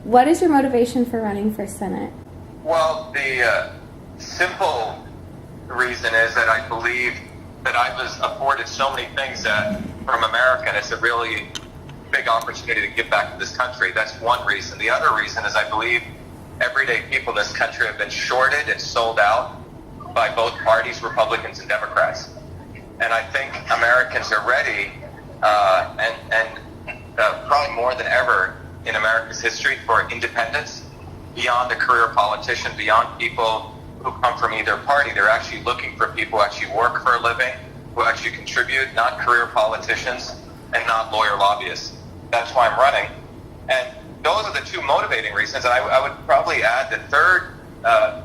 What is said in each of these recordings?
What is your motivation for running for Senate? Well, the simple reason is that I believe that I was afforded so many things from America, and it's a really big opportunity to give back to this country. That's one reason. The other reason is I believe everyday people in this country have been shorted and sold out by both parties, Republicans and Democrats. And I think Americans are ready, and probably more than ever in America's history, for independence beyond a career politician, beyond people who come from either party. They're actually looking for people who actually work for a living, who actually contribute, not career politicians and not lawyer lobbyists. That's why I'm running. And those are the two motivating reasons. And I would probably add the third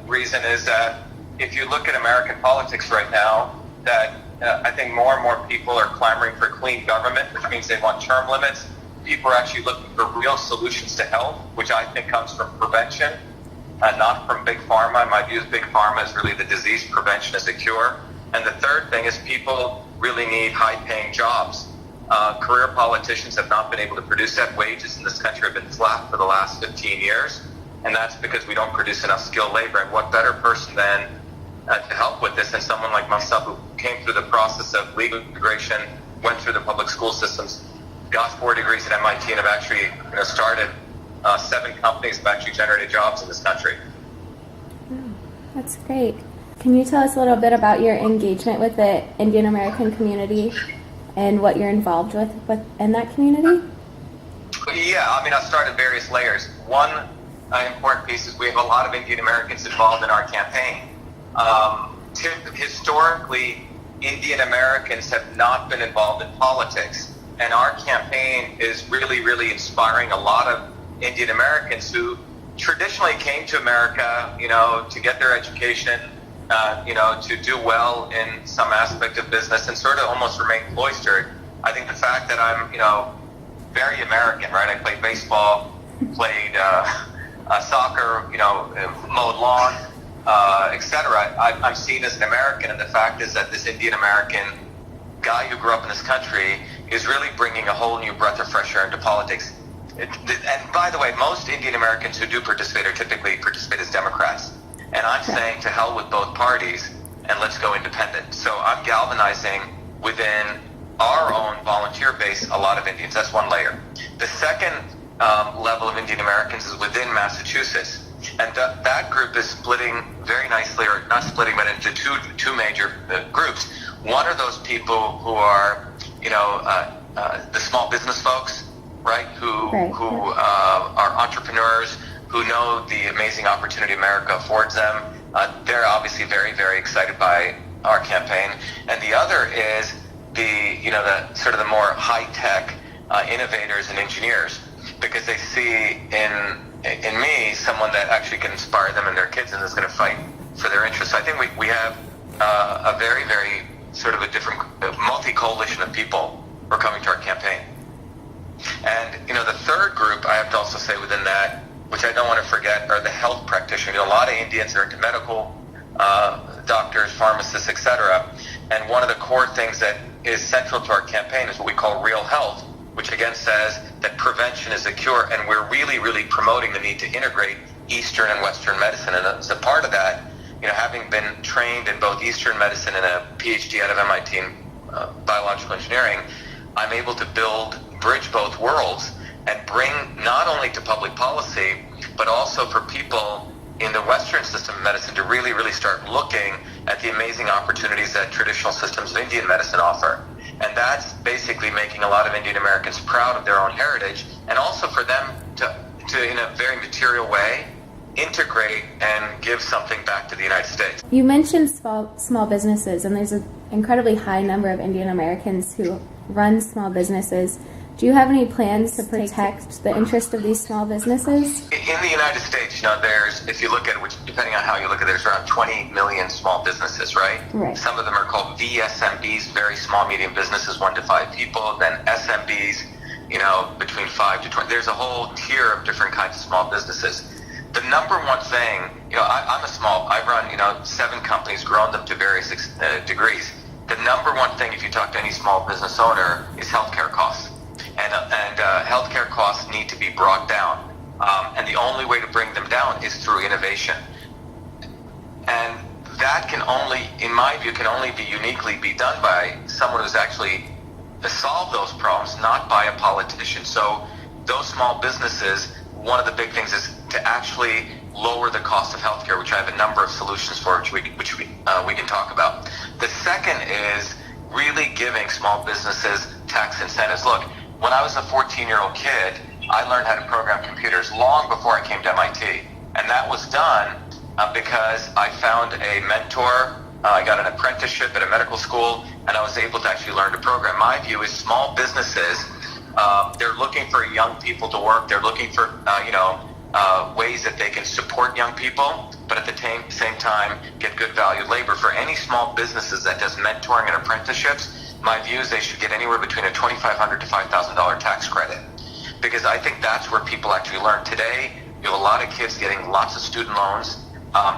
reason is that if you look at American politics right now, that I think more and more people are clamoring for clean government, which means they want term limits. People are actually looking for real solutions to health, which I think comes from prevention, not from big pharma. My view is big pharma is really the disease prevention is the cure. And the third thing is people really need high-paying jobs. Career politicians have not been able to produce that. Wages in this country have been flat for the last 15 years, and that's because we don't produce enough skilled labor. And what better person than to help with this than someone like myself who came through the process of legal immigration, went through the public school systems, got 4 degrees at MIT, and have actually started 7 companies that have actually generated jobs in this country. Oh, that's great. Can you tell us a little bit about your engagement with the Indian American community and what you're involved with in that community? Yeah, I mean, I'll start at various layers. One important piece is we have a lot of Indian Americans involved in our campaign. Historically, Indian Americans have not been involved in politics. And our campaign is really, really inspiring a lot of Indian Americans who traditionally came to America, to get their education, to do well in some aspect of business and sort of almost remain cloistered. I think the fact that I'm, very American, right? I played baseball, played soccer, mowed lawn, etc. I'm seen as an American, and the fact is that this Indian American guy who grew up in this country is really bringing a whole new breath of fresh air into politics. And by the way, most Indian Americans who do participate are typically participate as Democrats. And I'm saying to hell with both parties and let's go independent. So I'm galvanizing within our own volunteer base a lot of Indians. That's one layer. The second level of Indian Americans is within Massachusetts. And that group is splitting very nicely, or not splitting, but into two major groups. One are those people who are, the small business folks, right? Who are entrepreneurs, who know the amazing opportunity America affords them. They're obviously very, very excited by our campaign. And the other is the sort of the more high-tech innovators and engineers, because they see in me someone that actually can inspire them and their kids and is going to fight for their interests. So I think we have a very, very sort of a different multi-coalition of people who are coming to our campaign. And, the third group, I have to also say within that, which I don't want to forget, are the health practitioners. A lot of Indians are into medical, doctors, pharmacists, etc. And one of the core things that is central to our campaign is what we call real health, which again says that prevention is a cure, and we're really, really promoting the need to integrate Eastern and Western medicine. And as a part of that, having been trained in both Eastern medicine and a PhD out of MIT in biological engineering, I'm able to bridge both worlds and bring not only to public policy, but also for people in the Western system of medicine to really, really start looking at the amazing opportunities that traditional systems of Indian medicine offer. And that's basically making a lot of Indian Americans proud of their own heritage, and also for them to in a very material way, integrate and give something back to the United States. You mentioned small businesses, and there's an incredibly high number of Indian Americans who run small businesses. Do you have any plans to protect the interest of these small businesses? In the United States, there's, if you look at it, which depending on how you look at it, there's around 20 million small businesses, right? Right. Some of them are called VSMBs, very small, medium businesses, 1 to 5 people. Then SMBs, between 5 to 20. There's a whole tier of different kinds of small businesses. The number one thing, I've run, 7 companies, grown them to various degrees. The number one thing, if you talk to any small business owner, is healthcare costs. And healthcare costs need to be brought down. And the only way to bring them down is through innovation. And that can only, in my view, can only be uniquely be done by someone who's actually solved those problems, not by a politician. So those small businesses, one of the big things is to actually lower the cost of healthcare, which I have a number of solutions for, which we can talk about. The second is really giving small businesses tax incentives. Look, when I was a 14-year-old kid, I learned how to program computers long before I came to MIT. And that was done because I found a mentor. I got an apprenticeship at a medical school, and I was able to actually learn to program. My view is small businesses, they're looking for young people to work. They're looking for, ways that they can support young people, but at the same time get good valued labor. For any small businesses that does mentoring and apprenticeships, my view is they should get anywhere between a $2,500 to $5,000 tax credit, because I think that's where people actually learn. Today, you have a lot of kids getting lots of student loans.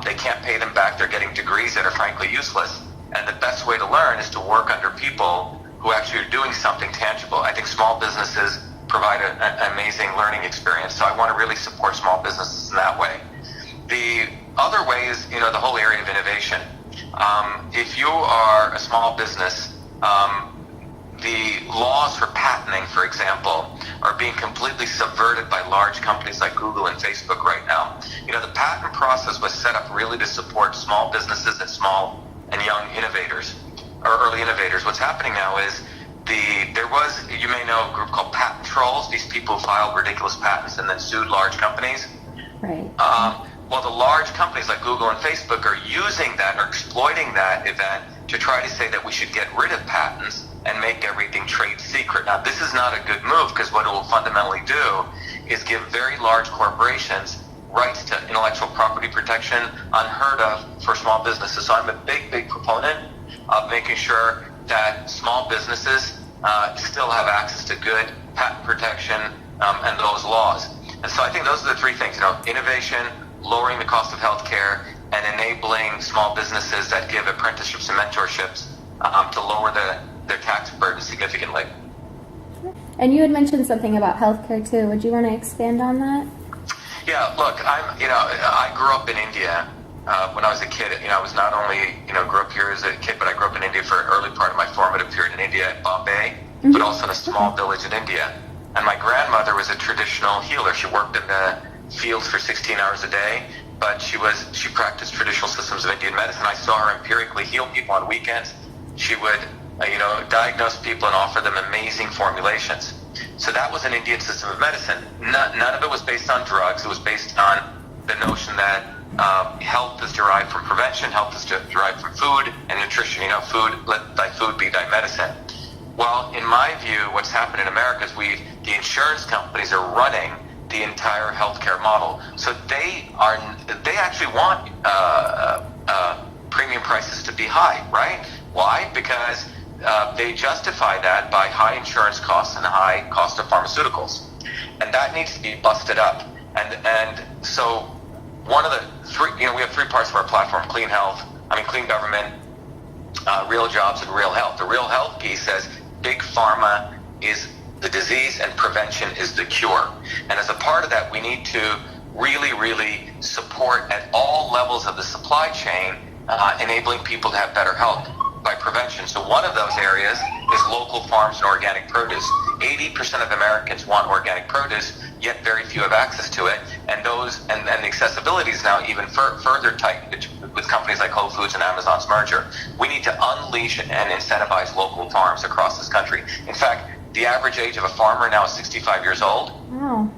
They can't pay them back. They're getting degrees that are frankly useless. And the best way to learn is to work under people who actually are doing something tangible. I think small businesses provide an amazing learning experience. So I want to really support small businesses in that way. The other way is, the whole area of innovation. If you are a small business, the laws for patenting, for example, are being completely subverted by large companies like Google and Facebook right now. The patent process was set up really to support small businesses and small and young innovators, or early innovators. What's happening now is there was, you may know, a group called patent trolls. These people filed ridiculous patents and then sued large companies. Right. Well, the large companies like Google and Facebook are using that or exploiting that event to try to say that we should get rid of patents and make everything trade secret. Now, this is not a good move, because what it will fundamentally do is give very large corporations rights to intellectual property protection unheard of for small businesses. So I'm a big proponent of making sure that small businesses still have access to good patent protection and those laws. And so I think those are the three things, innovation, lowering the cost of healthcare, and enabling small businesses that give apprenticeships and mentorships to lower their tax burden significantly. And you had mentioned something about healthcare too. Would you want to expand on that? Yeah, look, I grew up in India. When I was a kid, I was not only, grew up here as a kid, but I grew up in India for an early part of my formative period in India, Bombay, but also in a small village in India. And my grandmother was a traditional healer. She worked in the fields for 16 hours a day, but she practiced traditional systems of Indian medicine. I saw her empirically heal people on weekends. She would, diagnose people and offer them amazing formulations. So that was an Indian system of medicine. None of it was based on drugs. It was based on the notion that health is derived from prevention, health is derived from food and nutrition. Let thy food be thy medicine. Well, in my view, what's happened in America is the insurance companies are running the entire healthcare model. So they actually want premium prices to be high, right? Why? Because they justify that by high insurance costs and high cost of pharmaceuticals, and that needs to be busted up. And so one of the three, we have three parts of our platform: clean government, real jobs, and real health. The real health piece says big pharma is the disease and prevention is the cure. And as a part of that, we need to really support at all levels of the supply chain, enabling people to have better health by prevention. So one of those areas is local farms and organic produce. 80% of Americans want organic produce, yet very few have access to it. And the accessibility is now even further tightened with companies like Whole Foods and Amazon's merger. We need to unleash and incentivize local farms across this country. In fact, the average age of a farmer now is 65 years old. Wow.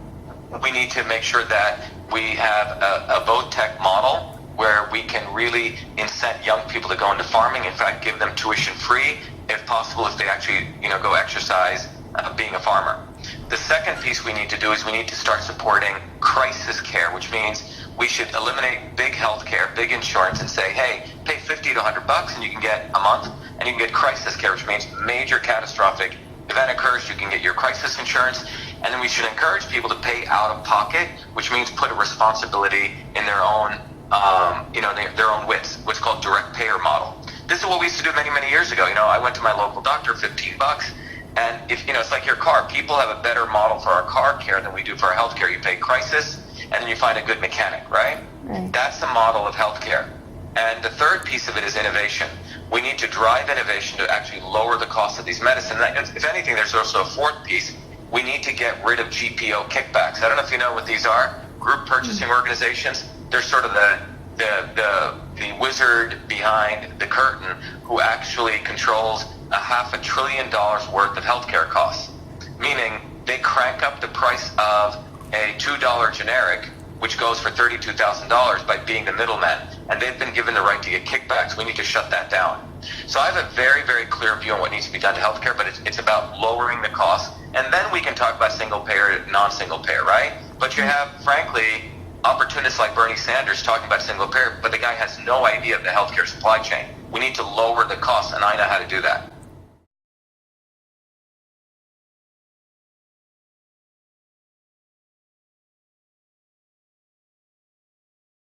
We need to make sure that we have a vote tech model where we can really incent young people to go into farming. In fact, give them tuition free, if possible, if they actually, go exercise being a farmer. The second piece we need to do is we need to start supporting crisis care, which means we should eliminate big health care, big insurance, and say, hey, pay $50 to $100 and you can get a month, and you can get crisis care, which means major catastrophic event occurs, you can get your crisis insurance. And then we should encourage people to pay out of pocket, which means put a responsibility in their own their own wits, what's called direct payer model. This is what we used to do many years ago. I went to my local doctor, $15, And if, it's like your car. People have a better model for our car care than we do for our healthcare. You pay crisis, and then you find a good mechanic, right? Right. That's the model of healthcare. And the third piece of it is innovation. We need to drive innovation to actually lower the cost of these medicines. If anything, there's also a fourth piece. We need to get rid of GPO kickbacks. I don't know if you know what these are. Group purchasing organizations. They're sort of the wizard behind the curtain who actually controls $500 billion worth of healthcare costs. Meaning they crank up the price of a $2 generic, which goes for $32,000 by being the middleman. And they've been given the right to get kickbacks. We need to shut that down. So I have a very, very clear view on what needs to be done to healthcare, but it's about lowering the cost. And then we can talk about single payer, non-single payer, right? But you have, frankly, opportunists like Bernie Sanders talking about single payer, but the guy has no idea of the healthcare supply chain. We need to lower the cost, and I know how to do that.